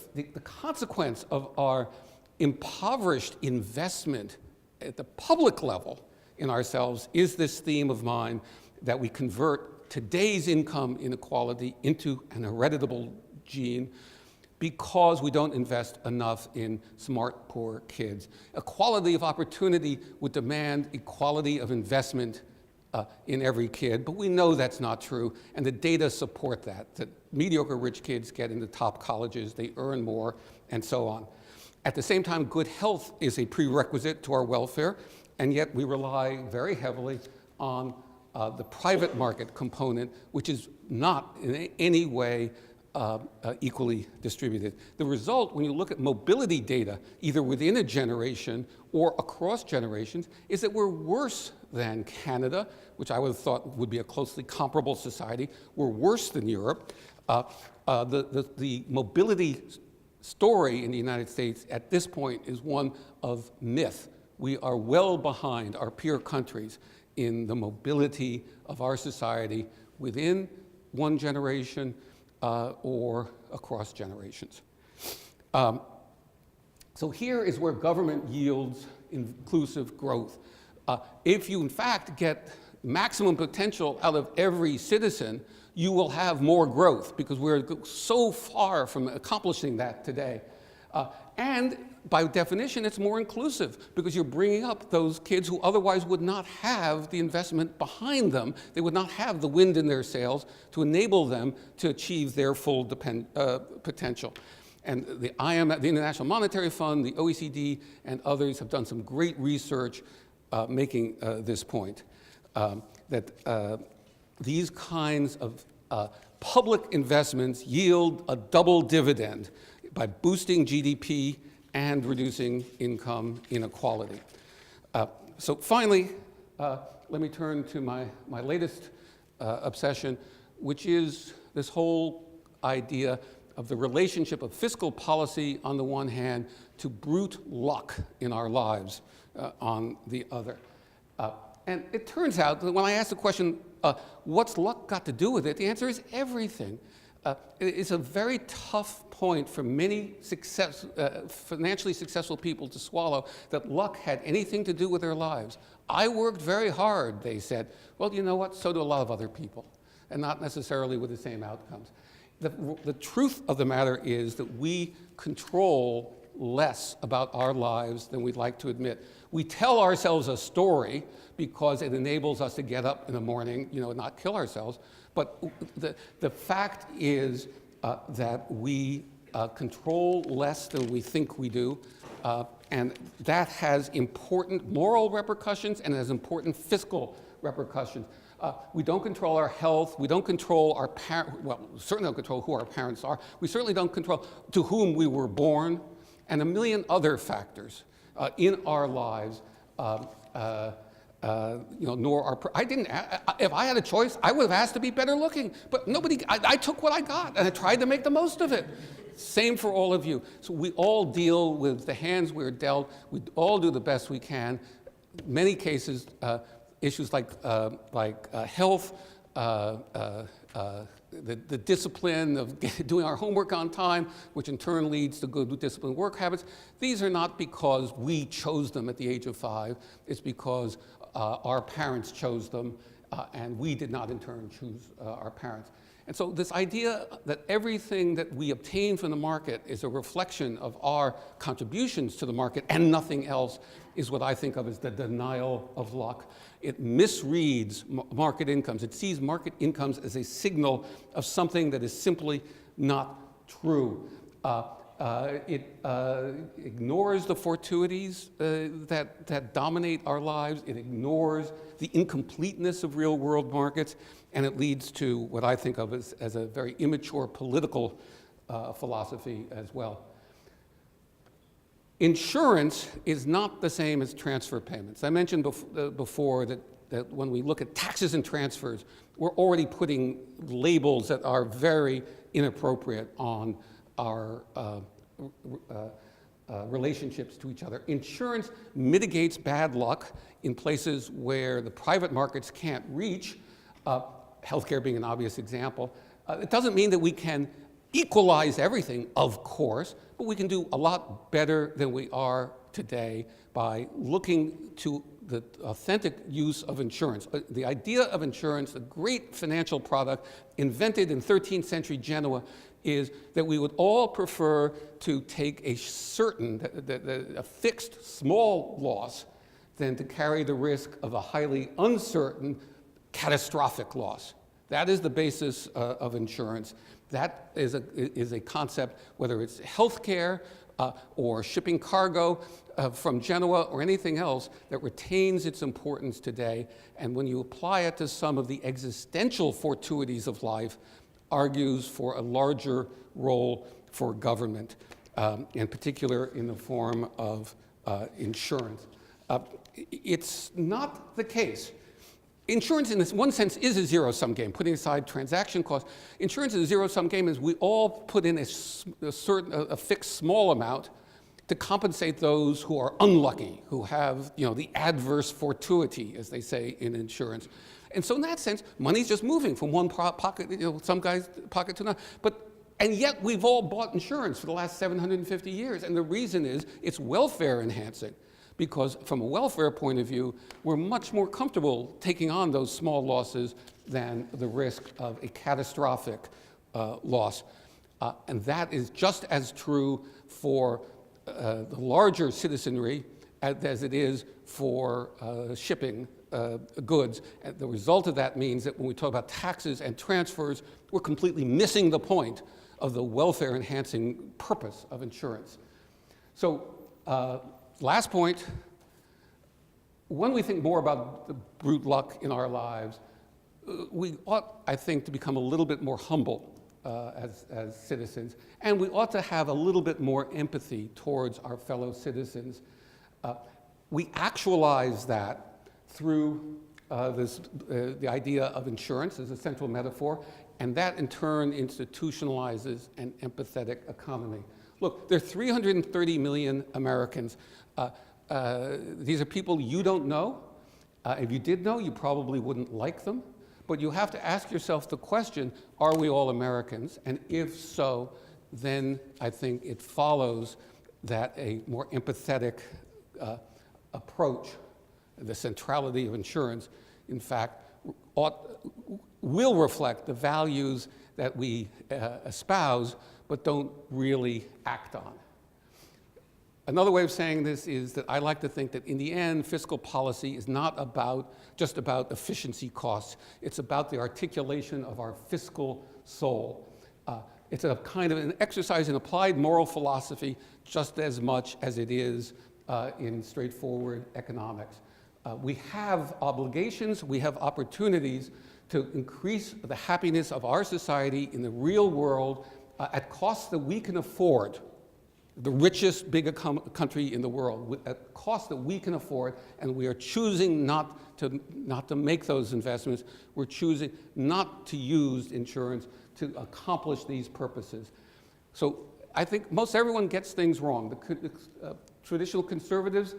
consequence of our impoverished investment at the public level in ourselves is this theme of mine that we convert today's income inequality into an hereditable gene because we don't invest enough in smart, poor kids. Equality of opportunity would demand equality of investment in every kid, but we know that's not true, and the data support that mediocre rich kids get into top colleges, they earn more, and so on. At the same time, good health is a prerequisite to our welfare, and yet we rely very heavily on the private market component, which is not in any way equally distributed. The result, when you look at mobility data, either within a generation or across generations, is that we're worse than Canada, which I would have thought would be a closely comparable society. We're worse than Europe. The mobility story in the United States at this point is one of myth. We are well behind our peer countries in the mobility of our society within one generation or across generations. So here is where government yields inclusive growth. If you, in fact, get maximum potential out of every citizen, you will have more growth, because we're so far from accomplishing that today. And by definition, it's more inclusive, because you're bringing up those kids who otherwise would not have the investment behind them. They would not have the wind in their sails to enable them to achieve their full potential. And the IMF, the International Monetary Fund, the OECD, and others have done some great research making this point, that these kinds of public investments yield a double dividend by boosting GDP and reducing income inequality. So finally, let me turn to my latest obsession, which is this whole idea of the relationship of fiscal policy on the one hand to brute luck in our lives on the other. And it turns out that when I ask the question, what's luck got to do with it, the answer is everything. It's a very tough point for many financially successful people to swallow, that luck had anything to do with their lives. I worked very hard, they said. Well, you know what? So do a lot of other people, and not necessarily with the same outcomes. The truth of the matter is that we control less about our lives than we'd like to admit. We tell ourselves a story because it enables us to get up in the morning, and not kill ourselves. But the fact is that we control less than we think we do, and that has important moral repercussions and has important fiscal repercussions. We don't control our health. We don't control our we certainly don't control who our parents are. We certainly don't control to whom we were born, and a million other factors in our lives. Nor our. If I had a choice, I would have asked to be better looking, but nobody. I took what I got, and I tried to make the most of it. Same for all of you. So we all deal with the hands we're dealt. We all do the best we can. Many cases, issues like health, the discipline of doing our homework on time, which in turn leads to good disciplined work habits. These are not because we chose them at the age of 5. It's because our parents chose them, and we did not in turn choose our parents. And so this idea that everything that we obtain from the market is a reflection of our contributions to the market and nothing else is what I think of as the denial of luck. It misreads market incomes. It sees market incomes as a signal of something that is simply not true. It ignores the fortuities that dominate our lives. It ignores the incompleteness of real-world markets, and it leads to what I think of as a very immature political philosophy as well. Insurance is not the same as transfer payments. I mentioned before that when we look at taxes and transfers, we're already putting labels that are very inappropriate on our relationships to each other. Insurance mitigates bad luck in places where the private markets can't reach, healthcare being an obvious example. It doesn't mean that we can equalize everything, of course, but we can do a lot better than we are today by looking to the authentic use of insurance. The idea of insurance, a great financial product invented in 13th century Genoa, is that we would all prefer to take a a fixed small loss than to carry the risk of a highly uncertain catastrophic loss. That is the basis of insurance. That is a concept, whether it's healthcare or shipping cargo from Genoa or anything else, that retains its importance today. And when you apply it to some of the existential fortuities of life, argues for a larger role for government, in particular in the form of insurance. It's not the case. Insurance, in this one sense, is a zero-sum game, putting aside transaction costs. Insurance is a zero-sum game as we all put in a fixed small amount to compensate those who are unlucky, who have the adverse fortuity, as they say in insurance. And so in that sense, money's just moving from one pocket, some guy's pocket to another. And yet we've all bought insurance for the last 750 years. And the reason is it's welfare enhancing. Because from a welfare point of view, we're much more comfortable taking on those small losses than the risk of a catastrophic loss. And that is just as true for the larger citizenry as it is for shipping goods. And the result of that means that when we talk about taxes and transfers, we're completely missing the point of the welfare-enhancing purpose of insurance. So last point, when we think more about the brute luck in our lives, we ought, I think, to become a little bit more humble as citizens, and we ought to have a little bit more empathy towards our fellow citizens. We actualize that through the idea of insurance as a central metaphor, and that in turn institutionalizes an empathetic economy. Look, there are 330 million Americans. These are people you don't know. If you did know, you probably wouldn't like them. But you have to ask yourself the question, are we all Americans? And if so, then I think it follows that a more empathetic approach, the centrality of insurance, in fact, will reflect the values that we espouse, but don't really act on. Another way of saying this is that I like to think that in the end, fiscal policy is not just about efficiency costs. It's about the articulation of our fiscal soul. It's a kind of an exercise in applied moral philosophy just as much as it is in straightforward economics. We have obligations, we have opportunities to increase the happiness of our society in the real world at costs that we can afford. The richest, big country in the world, at costs that we can afford, and we are choosing not to make those investments. We're choosing not to use insurance to accomplish these purposes. So I think most everyone gets things wrong. The traditional conservatives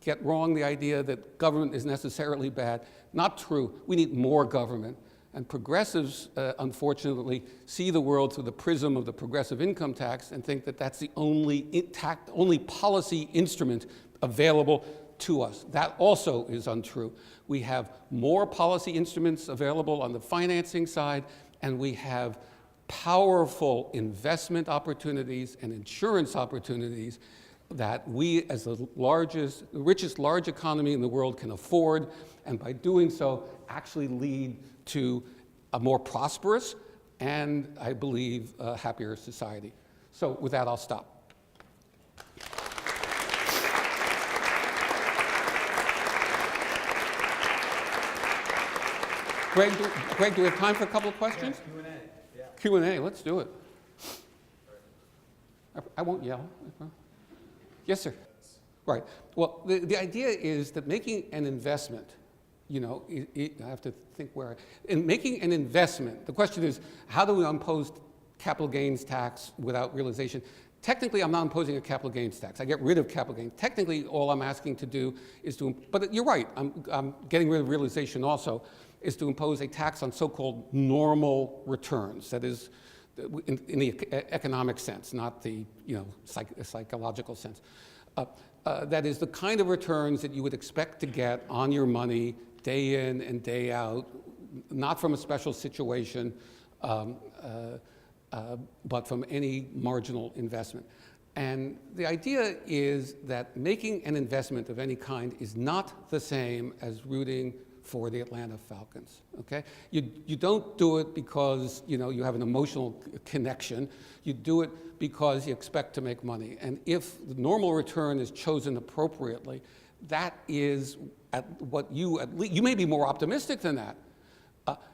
get wrong the idea that government is necessarily bad. Not true. We need more government. And progressives, unfortunately, see the world through the prism of the progressive income tax and think that that's the only policy instrument available to us. That also is untrue. We have more policy instruments available on the financing side, and we have powerful investment opportunities and insurance opportunities that we, as the richest large economy in the world, can afford, and by doing so, actually lead to a more prosperous, and I believe a happier society. So with that, I'll stop. Greg, do we have time for a couple of questions? Yeah, Q&A. Q&A, let's do it. I won't yell. Yes, sir. Right. Well, the idea is that making an investment, you know, I have to think where. In making an investment, the question is, how do we impose capital gains tax without realization? Technically, I'm not imposing a capital gains tax. I get rid of capital gains. Technically, all I'm asking to do is to, but you're right, I'm getting rid of realization also, is to impose a tax on so-called normal returns. That is, in the economic sense, not the psychological sense. That is the kind of returns that you would expect to get on your money day in and day out, not from a special situation, but from any marginal investment. And the idea is that making an investment of any kind is not the same as rooting for the Atlanta Falcons, okay? You don't do it because, you know, you have an emotional connection. You do it because you expect to make money. And if the normal return is chosen appropriately, that is what you may be more optimistic than that,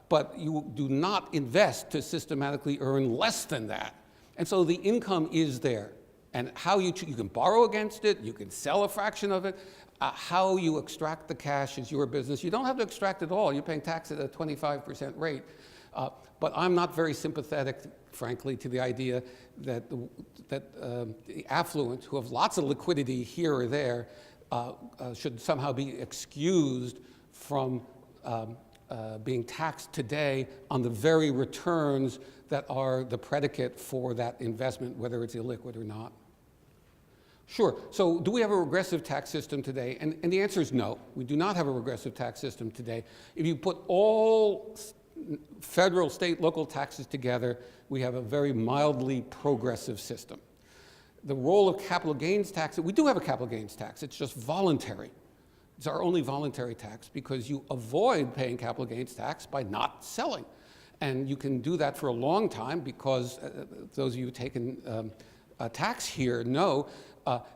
but you do not invest to systematically earn less than that. And so the income is there. And how you can borrow against it, you can sell a fraction of it. How you extract the cash is your business. You don't have to extract it all. You're paying tax at a 25% rate. But I'm not very sympathetic, frankly, to the idea that the affluent, who have lots of liquidity here or there, should somehow be excused from being taxed today on the very returns that are the predicate for that investment, whether it's illiquid or not. Sure. So do we have a regressive tax system today? And the answer is no. We do not have a regressive tax system today. If you put all federal, state, local taxes together, we have a very mildly progressive system. The role of capital gains tax, we do have a capital gains tax. It's just voluntary. It's our only voluntary tax because you avoid paying capital gains tax by not selling. And you can do that for a long time because those of you who've taken a tax here know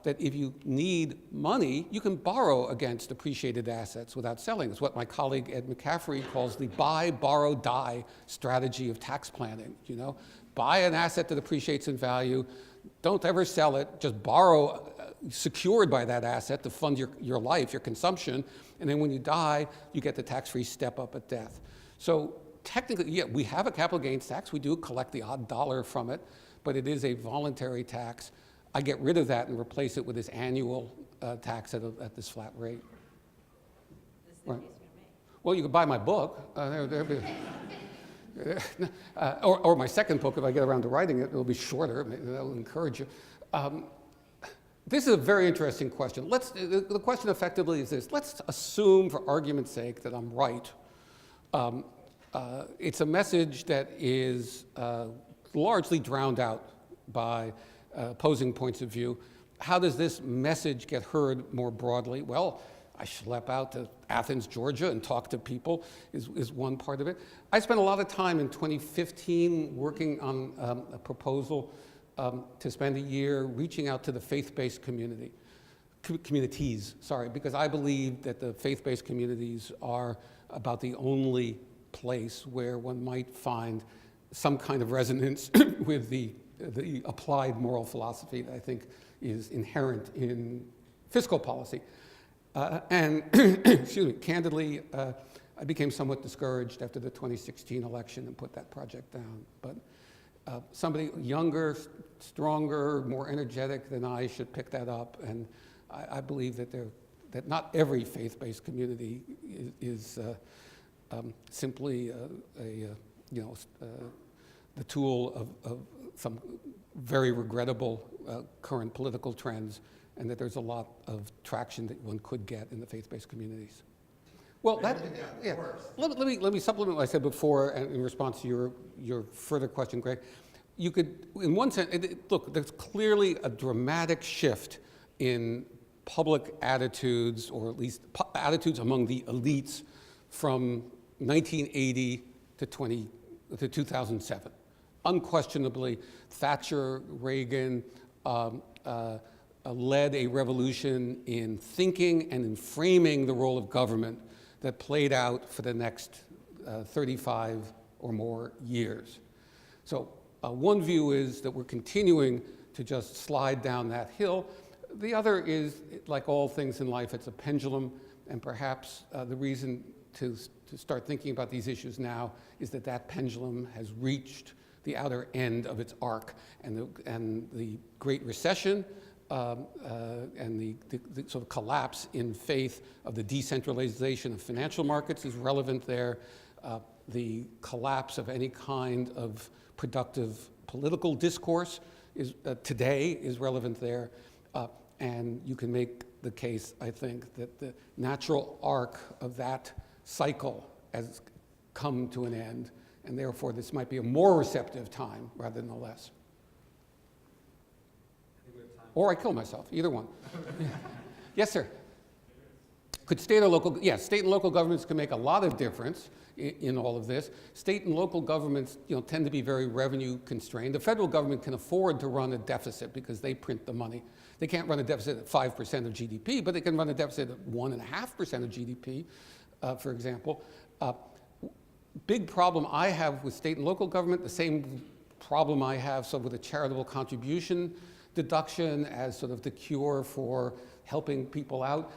that if you need money, you can borrow against appreciated assets without selling. It's what my colleague Ed McCaffrey calls the buy, borrow, die strategy of tax planning. You know, buy an asset that appreciates in value, don't ever sell it, just borrow secured by that asset to fund your life, your consumption, and then when you die, you get the tax-free step up at death. So technically, yeah, we have a capital gains tax. We do collect the odd dollar from it, but it is a voluntary tax. I get rid of that and replace it with this annual tax at this flat rate. This is the case you're making. Well, you could buy my book. Or my second book, if I get around to writing it, it'll be shorter. Maybe that'll encourage you. This is a very interesting question. The question effectively is this. Let's assume, for argument's sake, that I'm right. It's a message that is largely drowned out by opposing points of view. How does this message get heard more broadly? Well, I schlep out to Athens, Georgia, and talk to people is one part of it. I spent a lot of time in 2015 working on a proposal to spend a year reaching out to the faith-based communities, because I believe that the faith-based communities are about the only place where one might find some kind of resonance with the applied moral philosophy that I think is inherent in fiscal policy. And excuse me, candidly, I became somewhat discouraged after the 2016 election and put that project down. But somebody younger, stronger, more energetic than I should pick that up. And I believe that not every faith-based community is simply the tool of some very regrettable current political trends, and that there's a lot of traction that one could get in the faith-based communities. Well, yeah. Let me supplement what I said before, and in response to your further question, Greg. You could, in one sense, look, there's clearly a dramatic shift in public attitudes, or at least attitudes among the elites, from 1980 to 2007. unquestionably, Thatcher, Reagan led a revolution in thinking and in framing the role of government that played out for the next 35 or more years. So one view is that we're continuing to just slide down that hill. The other is, like all things in life, it's a pendulum, and perhaps the reason to start thinking about these issues now is that that pendulum has reached the outer end of its arc, and the Great Recession and the sort of collapse in faith of the decentralization of financial markets is relevant there. The collapse of any kind of productive political discourse is, today is relevant there. And you can make the case, I think, that the natural arc of that cycle has come to an end, and therefore this might be a more receptive time rather than a less. Or I kill myself, either one. Yes, sir. Could state or local, yes, state and local governments can make a lot of difference in all of this. State and local governments, tend to be very revenue constrained. The federal government can afford to run a deficit because they print the money. They can't run a deficit at 5% of GDP, but they can run a deficit at 1.5% of GDP, for example. Big problem I have with state and local government, the same problem I have with a charitable contribution deduction as sort of the cure for helping people out,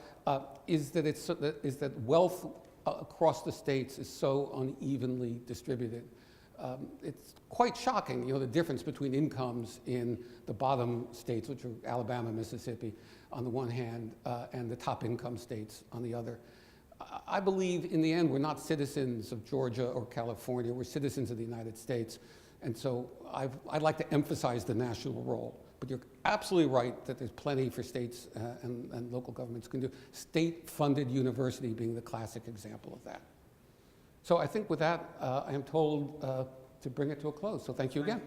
is that wealth across the states is so unevenly distributed. It's quite shocking, the difference between incomes in the bottom states, which are Alabama, Mississippi, on the one hand, and the top income states on the other. I believe in the end we're not citizens of Georgia or California, we're citizens of the United States. And so I'd like to emphasize the national role. But you're absolutely right that there's plenty for states and local governments can do. State-funded university being the classic example of that. So I think with that, I am told to bring it to a close. So thank you again.